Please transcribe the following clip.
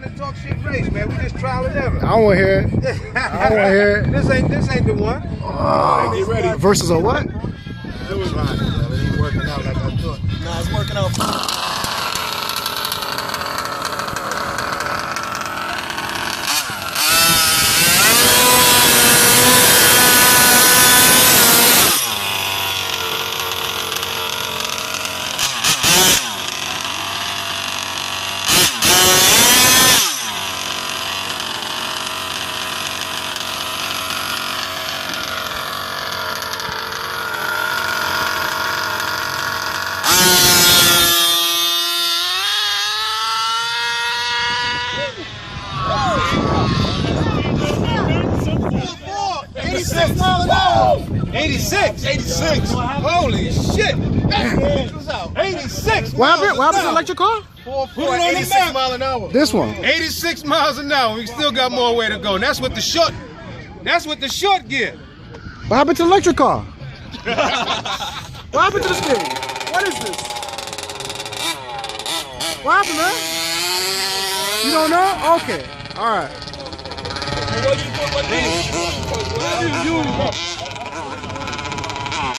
the talk shit race, man. We just trial and error. I don't want to hear it. I don't want to hear it. This ain't the one. Get ready. Versus a what? It ain't working out like I thought. Nah, it's working out. $86. 86. Holy shit. 86. What happened? What happened to the electric car? Put it on 86 miles an hour. This one. 86 miles an hour. We still got more way to go. And that's what the short gear. What happened to the electric car? What happened to this thing? What is this? What happened, man? You don't know? Okay. All right.